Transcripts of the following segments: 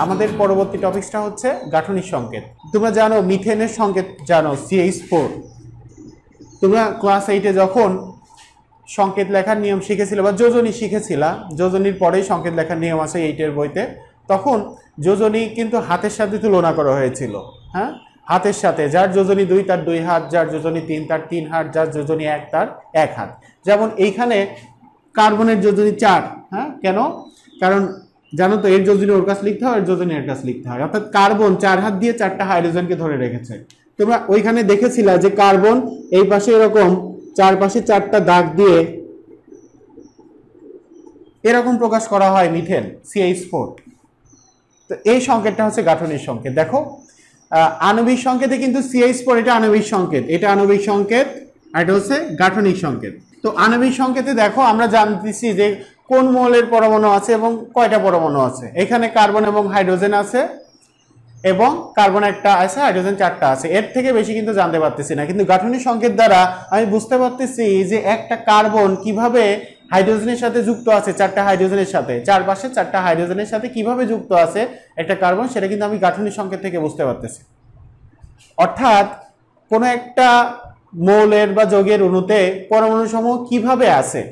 আমাদের পরবর্তী টপিকসটা হচ্ছে গাঠনিক সংকেত। তোমরা জানো মিথেনের সংকেত জানো CH4। তোমরা ক্লাস 8-এ যখন সংকেত লেখার নিয়ম শিখেছিলে বা যোজনী শিখেছিলা, যোজনীর পরেই সংকেত লেখার নিয়ম আছে 8-এর বইতে, তখন যোজনী কিন্তু হাতের সাথে তুলনা করা হয়েছিল। হ্যাঁ, হাতের সাথে, যার যোজনী 2 তার 2 হাত, যার যোজনী 3 তার 3 হাত, যার যোজনী 1 তার 1 হাত। যেমন এইখানে কার্বনের যোজনী 4। হ্যাঁ, কেন? কারণ জানো তো এর যোজনী ওর কাছে লিখতে হয়, এর যোজনী এর কাছে লিখতে হয়। অর্থাৎ কার্বন 4 হাত দিয়ে 4টা হাইড্রোজেনকে ধরে রেখেছে। তোমরা ওইখানে দেখেছিলা যে কার্বন এই পাশে এরকম চারপাশে 4টা দাগ দিয়ে এরকম প্রকাশ করা হয় মিথেন CH4। তো এই সংকেতটা হচ্ছে গাঠনিক সংকেত। দেখো আণবিক সংকেতে কিন্তু CH4 এটা আণবিক সংকেত, এটা আণবিক সংকেত, আর এটা হচ্ছে গাঠনিক সংকেত। তো আণবিক সংকেতে দেখো আমরা জানতেছি যে কোন মৌলের পরমাণু আছে এবং কয়টা পরমাণু আছে। এখানে কার্বন এবং হাইড্রোজেন আছে, এবং কার্বন একটা আছে, হাইড্রোজেন 4টা আছে। এর থেকে বেশি কিন্তু জানতে পারতেছি না, কিন্তু গাঠনিক সংকেত দ্বারা আমি বুঝতে পারতেছি যে একটা কার্বন কিভাবে হাইড্রোজেনের সাথে যুক্ত আছে, 4টা হাইড্রোজেনের সাথে, চারপাশে 4টা হাইড্রোজেনের সাথে কিভাবে যুক্ত আছে একটা কার্বন, সেটা কিন্তু আমি গাঠনিক সংকেত থেকে বুঝতে পারতেছি। অর্থাৎ কোনো একটা মৌলের বা যৌগের অণুতে পরমাণু সমূহ কিভাবে আছে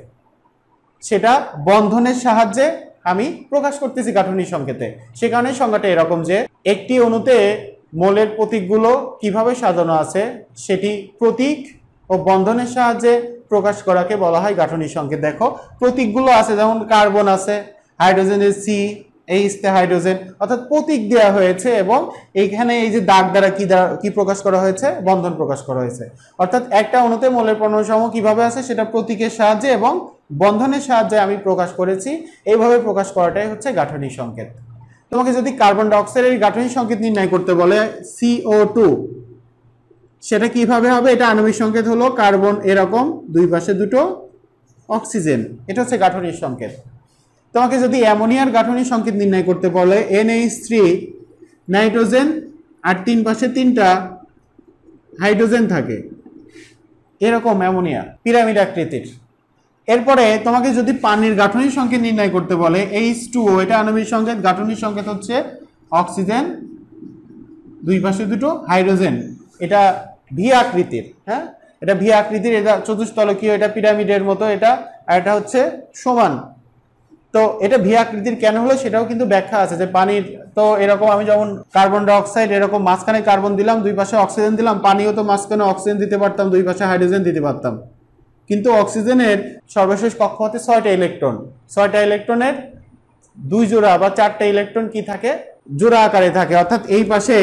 সেটা বন্ধনের সাহায্যে আমি প্রকাশ করতেছি গাঠনিক সংকেতে। সে কারণে সংজ্ঞাটা এরকম যে একটি অণুতে মৌলের প্রতীকগুলো কিভাবে সাজানো আছে সেটি প্রতীক ও বন্ধনের সাহায্যে প্রকাশ করাকে বলা হয় গাঠনিক সংকেত। দেখো প্রতীকগুলো আছে, যেমন কার্বন আছে, হাইড্রোজেনের CH তে হাইড্রোজেন, অর্থাৎ প্রতীক দেওয়া হয়েছে, এবং এইখানে এই যে দাগ দ্বারা কি প্রকাশ করা হয়েছে, বন্ধন প্রকাশ করা হয়েছে। অর্থাৎ একটা অণুতে মৌলের পরমাণু সমূহ কিভাবে আছে সেটা প্রতীকের সাহায্যে এবং বন্ধনের সাহায্যে আমি প্রকাশ করেছি। এইভাবে প্রকাশ করাটাই হচ্ছে গাঠনিক সংকেত। তোমাকে যদি কার্বন ডাই অক্সাইডের গাঠনিক সংকেত নির্ণয় করতে বলে CO2, সেটা কিভাবে হবে? এটা আণবিক সংকেত হলো কার্বন এরকম, দুই পাশে দুটো অক্সিজেন, এটা হচ্ছে গাঠনিক সংকেত। তোমাকে যদি অ্যামোনিয়ার গাঠনিক সংকেত নির্ণয় করতে বলে NH3 নাইট্রোজেন আর 3 পাশে 3টা হাইড্রোজেন থাকে, এরকম অ্যামোনিয়া পিরামিড আকৃতির। এরপরে তোমাকে যদি পানির গাঠনিক সংকেত নির্ণয় করতে বলে H2O, এটা আণবিক সংকেত, গাঠনিক সংকেত হচ্ছে অক্সিজেন, দুই পাশে দুটো হাইড্রোজেন, এটা ভি আকৃতির। হ্যাঁ, এটা ভি আকৃতির, এটা চতুস্তলকীয়, এটা পিরামিডের মতো, এটা আর এটা হচ্ছে সমান। তো এটা ভি আকৃতির কেন হলো সেটাও কিন্তু ব্যাখ্যা আছে যে পানির তো এরকম, আমি যেমন কার্বন ডাই অক্সাইড এরকম মাঝখানে কার্বন দিলাম, দুই পাশে অক্সিজেন দিলাম, পানিও তো মাঝখানে অক্সিজেন দিতে পারতাম, দুই পাশে হাইড্রোজেন দিতে পারতাম, কিন্তু অক্সিজেনের সর্বশেষ কক্ষপথে 6টা ইলেকট্রন, 6টা ইলেকট্রনের 2 জোড়া বা 4টা ইলেকট্রন কি থাকে, জোড়া আকারে থাকে। অর্থাৎ এই পাশে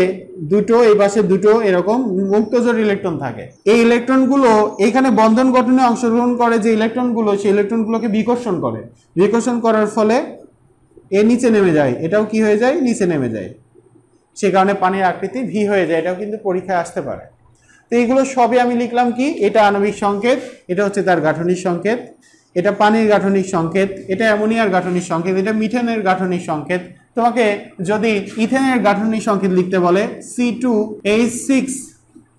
দুটো, এই পাশে দুটো, এরকম মুক্তজোড় ইলেকট্রন থাকে। এই ইলেকট্রনগুলো এইখানে বন্ধন গঠনে অংশগ্রহণ করে, যে ইলেকট্রনগুলো, সেই ইলেকট্রনগুলোকে বিকর্ষণ করে, বিকর্ষণ করার ফলে এ নিচে নেমে যায়, এটাও কি হয়ে যায়, নিচে নেমে যায়। সে কারণে পানির আকৃতি ভি হয়ে যায়, এটাও কিন্তু পরীক্ষায় আসতে পারে। তো এইগুলো সবই আমি লিখলাম কি, এটা আণবিক সংকেত, এটা হচ্ছে তার গাঠনিক সংকেত, এটা পানির গাঠনিক সংকেত, এটা অ্যামোনিয়ার গাঠনিক সংকেত, এটা মিথেনের গাঠনিক সংকেত। তোমাকে যদি ইথেনের গাঠনিক সংকেত লিখতে বলে C2H6,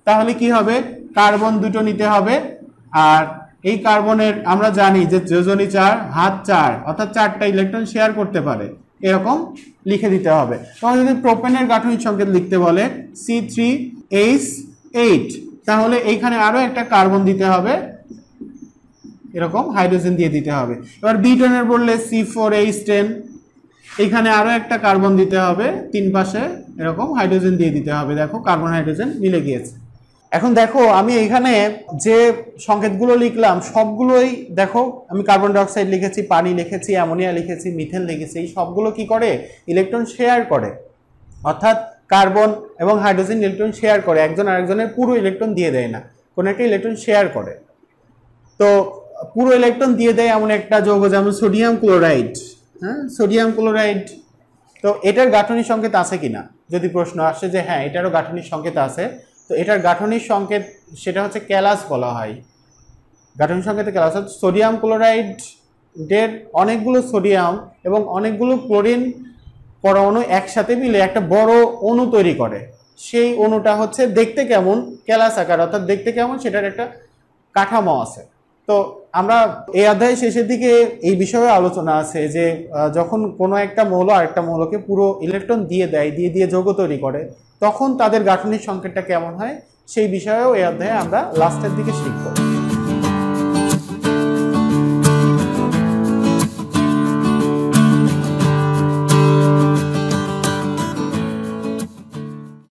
তাহলে কি হবে, কার্বন দুটো নিতে হবে, আর এই কার্বনের আমরা জানি যে যোজনী 4, হাত 4, অর্থাৎ 4টা ইলেকট্রন শেয়ার করতে পারে, এরকম লিখে দিতে হবে। তোমাকে যদি প্রোপেনের গাঠনিক সংকেত লিখতে বলে C3H8, তাহলে এইখানে আরো একটা কার্বন দিতে হবে, এরকম হাইড্রোজেন দিয়ে দিতে হবে। এবার বিটনের বললে C4H10, এখানে আরো একটা কার্বন দিতে হবে, 3 পাশে এরকম হাইড্রোজেন দিয়ে দিতে হবে। দেখো কার্বন হাইড্রোজেন মিলে গিয়েছে। এখন দেখো আমি এখানে যে সংকেতগুলো লিখলাম সবগুলোই দেখো, আমি কার্বন ডাই অক্সাইড লিখেছি, পানি লিখেছি, অ্যামোনিয়া লিখেছি, মিথেন লিখেছি, এই সবগুলো কি করে, ইলেকট্রন শেয়ার করে। অর্থাৎ কার্বন এবং হাইড্রোজেন ইলেকট্রন শেয়ার করে, একজন আরেকজনের পুরো ইলেকট্রন দিয়ে দেয় না, কোনো একটা ইলেকট্রন শেয়ার করে। তো পুরো ইলেকট্রন দিয়ে দেয় এমন একটা যৌগ যেমন সোডিয়াম ক্লোরাইড। হ্যাঁ, সোডিয়াম ক্লোরাইড, তো এটার গাঠনিক সংকেত আছে কিনা যদি প্রশ্ন আসে যে হ্যাঁ এটারও গাঠনিক সংকেত আছে, তো এটার গাঠনিক সংকেত সেটা হচ্ছে ক্যালাস বলা হয়। গাঠনিক সংকেতে ক্যালাস, সোডিয়াম ক্লোরাইডের অনেকগুলো সোডিয়াম এবং অনেকগুলো ক্লোরিন পরমাণু একসাথে মিলে একটা বড় অণু তৈরি করে। সেই অণুটা হচ্ছে দেখতে কেমন, ক্যালাস আকার, অর্থাৎ দেখতে কেমন সেটার একটা কাঠামো আছে। তো আমরা এই অধ্যায়ের শেষের দিকে এই বিষয়ে আলোচনা আছে যে যখন কোনো একটা মৌল আরেকটা মৌলকে পুরো ইলেকট্রন দিয়ে দেয়, দিয়ে যৌগ তৈরি করে, তখন তাদের গাঠনিক সংকেতটা কেমন হয় সেই বিষয়েও এই অধ্যায়ে আমরা লাস্টের দিকে শিখব।